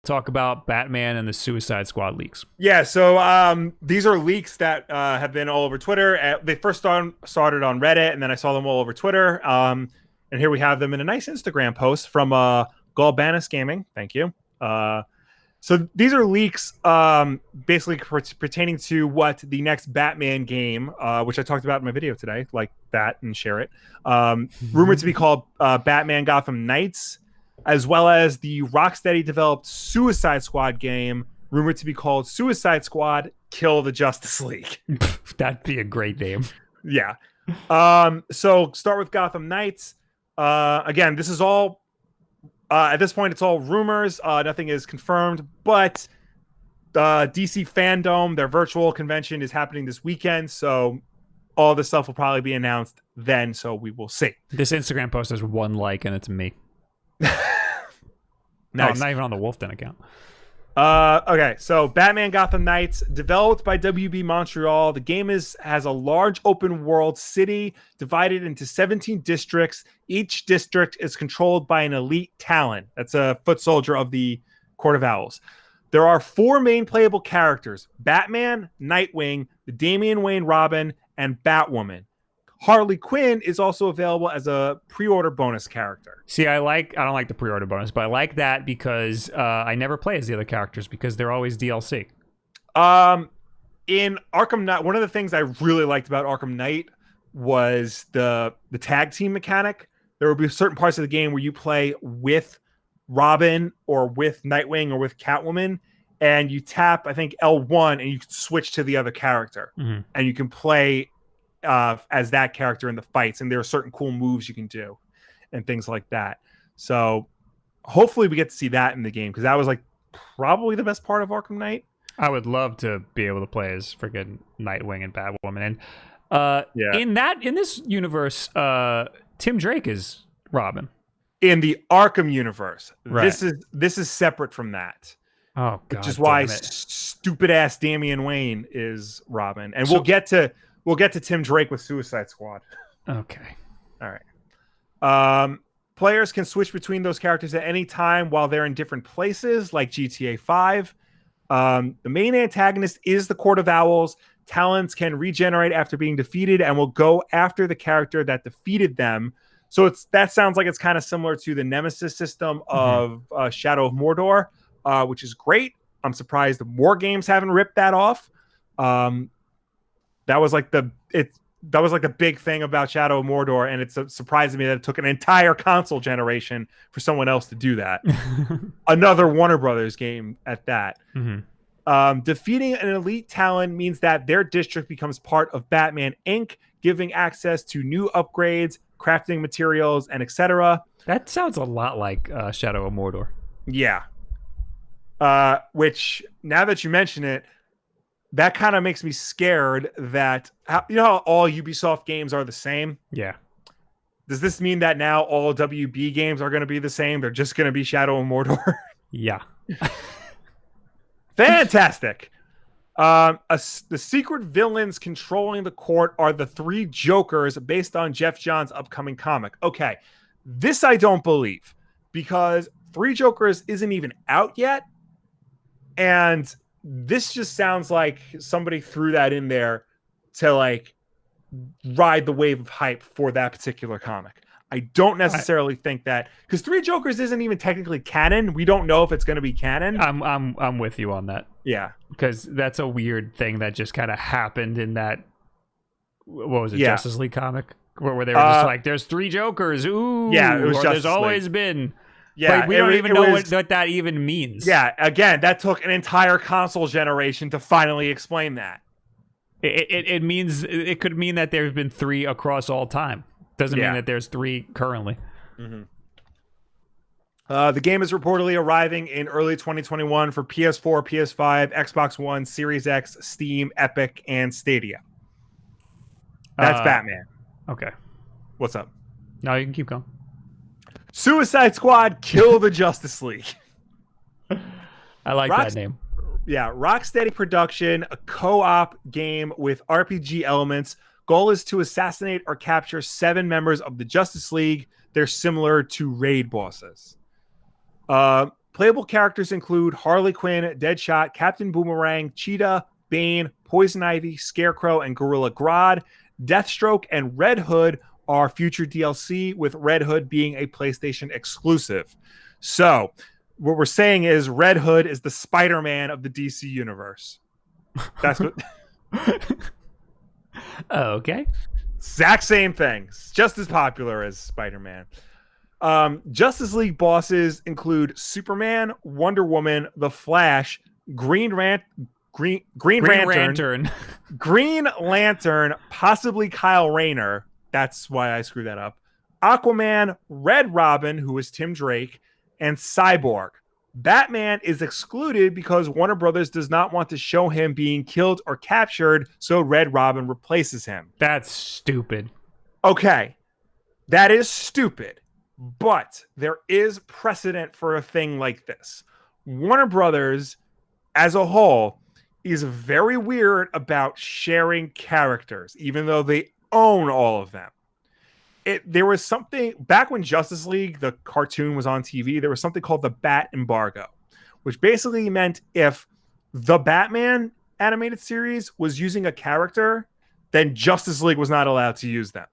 talk about Batman and the Suicide Squad leaks. Yeah, so these are leaks that have been all over Twitter. They first started on Reddit, and then I saw them all over Twitter. And here we have them in a nice Instagram post from Galbanus Gaming. Thank you. So these are leaks basically pertaining to what the next Batman game, which I talked about in my video today, like that and share it, rumored to be called Batman Gotham Knights, as well as the Rocksteady developed Suicide Squad game, rumored to be called Suicide Squad Kill the Justice League. That'd be a great name. Yeah. So start with Gotham Knights. Again, this is all at this point, it's all rumors. Nothing is confirmed, but DC FanDome, their virtual convention, is happening this weekend. So all this stuff will probably be announced then. So we will see. This Instagram post has 1 like, and it's me. Nice. Oh, I'm not even on the Wulff Den account. Okay, so Batman Gotham Knights, developed by WB Montreal. The game has a large open world city divided into 17 districts. Each district is controlled by an elite talent. That's a foot soldier of the Court of Owls. There are 4 main playable characters: Batman, Nightwing, the Damian Wayne Robin, and Batwoman. Harley Quinn is also available as a pre-order bonus character. See, I don't like the pre-order bonus, but I like that because I never play as the other characters because they're always DLC. In Arkham Knight, one of the things I really liked about Arkham Knight was the tag team mechanic. There will be certain parts of the game where you play with Robin or with Nightwing or with Catwoman, and you tap, I think, L1 and you can switch to the other character. Mm-hmm. And you can play as that character in the fights, and there are certain cool moves you can do and things like that. So hopefully we get to see that in the game, because that was like probably the best part of Arkham Knight. I would love to be able to play as freaking Nightwing and Batwoman. And in this universe, Tim Drake is Robin. In the Arkham universe, right. This is separate from that. Oh, God, which is why stupid ass Damian Wayne is Robin, and we'll get to Tim Drake with Suicide Squad. Okay. All right. Players can switch between those characters at any time while they're in different places, like GTA 5. The main antagonist is the Court of Owls. Talents can regenerate after being defeated and will go after the character that defeated them. So that sounds like it's kind of similar to the Nemesis system of Shadow of Mordor, which is great. I'm surprised more games haven't ripped that off. That was like the big thing about Shadow of Mordor, and it's surprising me that it took an entire console generation for someone else to do that. Another Warner Brothers game at that. Mm-hmm. Defeating an elite talent means that their district becomes part of Batman Inc., giving access to new upgrades, crafting materials, and etc. That sounds a lot like Shadow of Mordor. Yeah. Which, now that you mention it, that kind of makes me scared that, you know how all Ubisoft games are the same? Yeah. Does this mean that now all WB games are going to be the same? They're just going to be Shadow of Mordor? Yeah. Fantastic. The secret villains controlling the court are the 3 Jokers based on Jeff Johns' upcoming comic. Okay. This I don't believe, because 3 Jokers isn't even out yet. And this just sounds like somebody threw that in there to like ride the wave of hype for that particular comic. I don't necessarily think that, because 3 Jokers isn't even technically canon. We don't know if it's going to be canon. I'm with you on that. Yeah, because that's a weird thing that just kind of happened in that. What was it? Yeah. Justice League comic where they were just like, "There's 3 Jokers." Ooh, yeah, it was or Justice there's always League. Been. Yeah, we don't even know what that even means. Yeah, again, that took an entire console generation to finally explain that. It means it could mean that there's been 3 across all time. Doesn't mean that there's 3 currently. Mm-hmm. The game is reportedly arriving in early 2021 for PS4, PS5, Xbox One, Series X, Steam, Epic, and Stadia. That's Batman. Okay. What's up? No, you can keep going. Suicide Squad Kill the Justice League. I like that name. Yeah, Rocksteady production, a co-op game with RPG elements. Goal is to assassinate or capture 7 members of the Justice League. They're similar to raid bosses. Playable characters include Harley Quinn, Deadshot, Captain Boomerang, Cheetah, Bane, Poison Ivy, Scarecrow, and Gorilla Grodd. Deathstroke and Red Hood are future DLC, with Red Hood being a PlayStation exclusive. So, what we're saying is Red Hood is the Spider-Man of the DC universe. That's what... Okay. Exact same thing. Just as popular as Spider-Man. Justice League bosses include Superman, Wonder Woman, The Flash, Green Lantern, Green Lantern, possibly Kyle Rayner. That's why I screwed that up. Aquaman, Red Robin, who is Tim Drake, and Cyborg. Batman is excluded because Warner Brothers does not want to show him being killed or captured, so Red Robin replaces him. That's stupid. Okay, that is stupid, but there is precedent for a thing like this. Warner Brothers, as a whole, is very weird about sharing characters, even though they own all of them. There was something back when Justice League, the cartoon, was on TV. There was something called the Bat Embargo, which basically meant if the Batman animated series was using a character, then Justice League was not allowed to use them.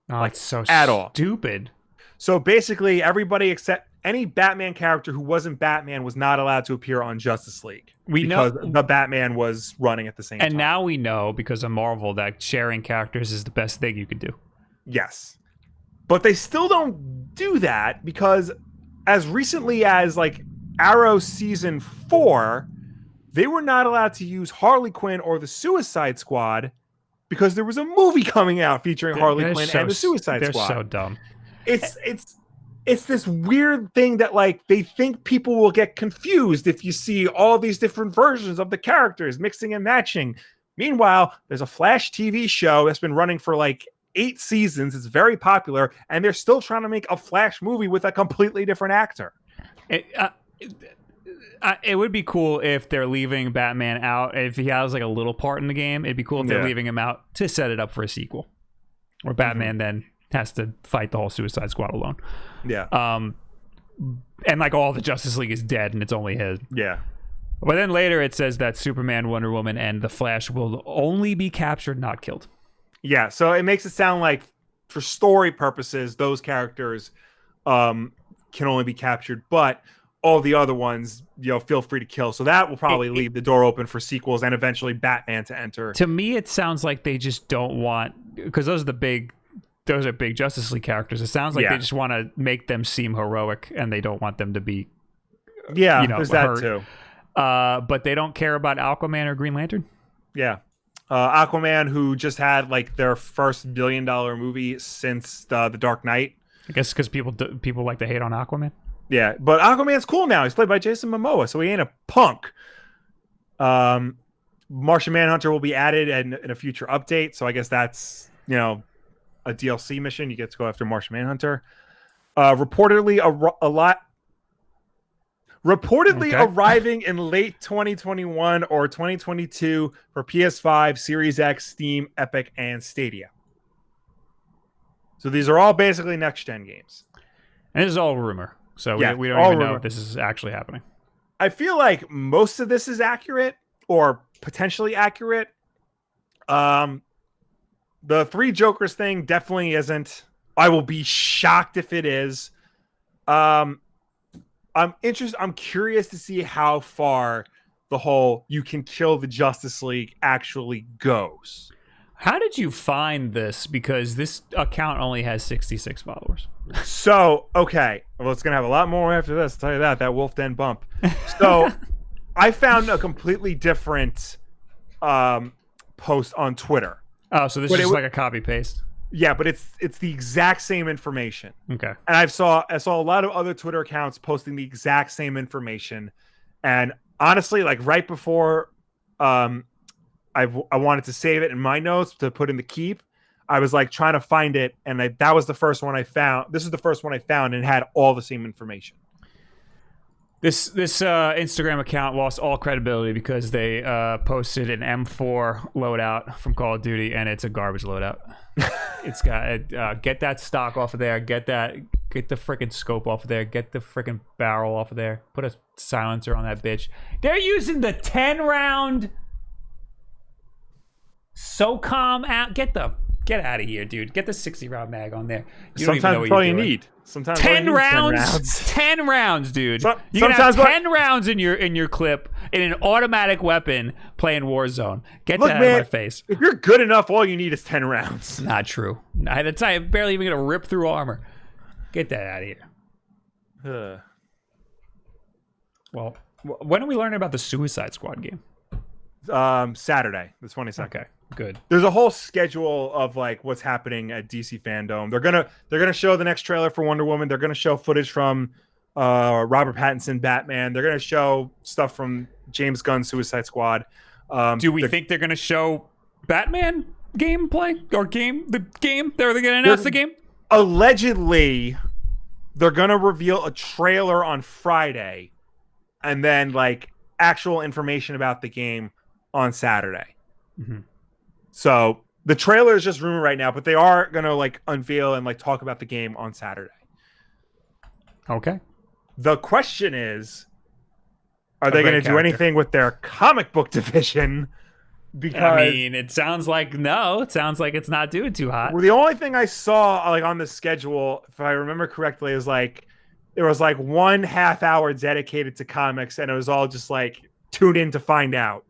Oh, like, it's so at all stupid. So basically, everybody except any Batman character who wasn't Batman was not allowed to appear on Justice League because the Batman was running at the same time. And now we know, because of Marvel, that sharing characters is the best thing you could do. Yes. But they still don't do that because as recently as like Arrow season 4, they were not allowed to use Harley Quinn or the Suicide Squad because there was a movie coming out featuring Harley Quinn and the Suicide Squad. They're so dumb. It's this weird thing that like they think people will get confused if you see all these different versions of the characters mixing and matching. Meanwhile, there's a Flash TV show that's been running for like 8 seasons. It's very popular, and they're still trying to make a Flash movie with a completely different actor. It would be cool if they're leaving Batman out. If he has like a little part in the game, it'd be cool if they're leaving him out to set it up for a sequel, where Batman then has to fight the whole Suicide Squad alone. Yeah. And like all the Justice League is dead, and it's only his. Yeah. But then later it says that Superman, Wonder Woman, and the Flash will only be captured, not killed. Yeah, so it makes it sound like for story purposes, those characters can only be captured, but all the other ones, feel free to kill. So that will probably leave the door open for sequels and eventually Batman to enter. To me, it sounds like they just don't want, because those are big Justice League characters. It sounds like they just want to make them seem heroic, and they don't want them to be, there's that hurt. too. But they don't care about Aquaman or Green Lantern. Yeah. Aquaman, who just had like their first $1 billion movie since the Dark Knight. I guess because people like to hate on Aquaman. Yeah, but Aquaman's cool now. He's played by Jason Momoa, so he ain't a punk. Martian Manhunter will be added in a future update, so I guess that's a DLC mission. You get to go after Martian Manhunter. Reportedly arriving in late 2021 or 2022 for PS5, Series X, Steam, Epic, and Stadia. So these are all basically next-gen games. And this is all rumor, so we don't even know if this is actually happening. I feel like most of this is accurate or potentially accurate. The Three Jokers thing definitely isn't. I will be shocked if it is. I'm curious to see how far the whole you can kill the Justice League actually goes. How did you find this? Because this account only has 66 followers. So, okay. Well, it's going to have a lot more after this. I'll tell you that Wulff Den bump. So, I found a completely different post on Twitter. Oh, so this is like a copy paste. Yeah, but it's the exact same information. Okay. And I saw a lot of other Twitter accounts posting the exact same information. And honestly, like right before I wanted to save it in my notes to put in the keep, I was like trying to find it, and that was the first one I found. This is the first one I found, and it had all the same information. This Instagram account lost all credibility because they posted an M4 loadout from Call of Duty, and it's a garbage loadout. It's got get that stock off of there. Get that Get the freaking scope off of there. Get the freaking barrel off of there. Put a silencer on that bitch. They're using the 10-round SOCOM out. Get out of here, dude. Get the 60-round mag on there. Sometimes that's all you need. Sometimes 10 rounds. 10 rounds, dude. You can have 10 rounds in your clip in an automatic weapon playing Warzone. Get that out of my face. If you're good enough, all you need is 10 rounds. Not true. I'm barely even gonna rip through armor. Get that out of here. Well, when are we learning about the Suicide Squad game? Saturday, the 22nd. Okay, good. There's a whole schedule of like what's happening at DC FanDome. They're gonna show the next trailer for Wonder Woman. They're gonna show footage from Robert Pattinson Batman. They're gonna show stuff from James Gunn's Suicide Squad. Do we think they're gonna show Batman gameplay or the game? They're gonna announce the game. Allegedly, they're gonna reveal a trailer on Friday, and then like actual information about the game on Saturday. Mm-hmm. So the trailer is just rumor right now, but they are gonna like unveil and like talk about the game on Saturday. Okay. The question is, are they gonna do anything with their comic book division? Because I mean, it sounds like no. It sounds like it's not doing too hot. Well, the only thing I saw like on the schedule, if I remember correctly, is like there was like 1 half hour dedicated to comics, and it was all just like tune in to find out.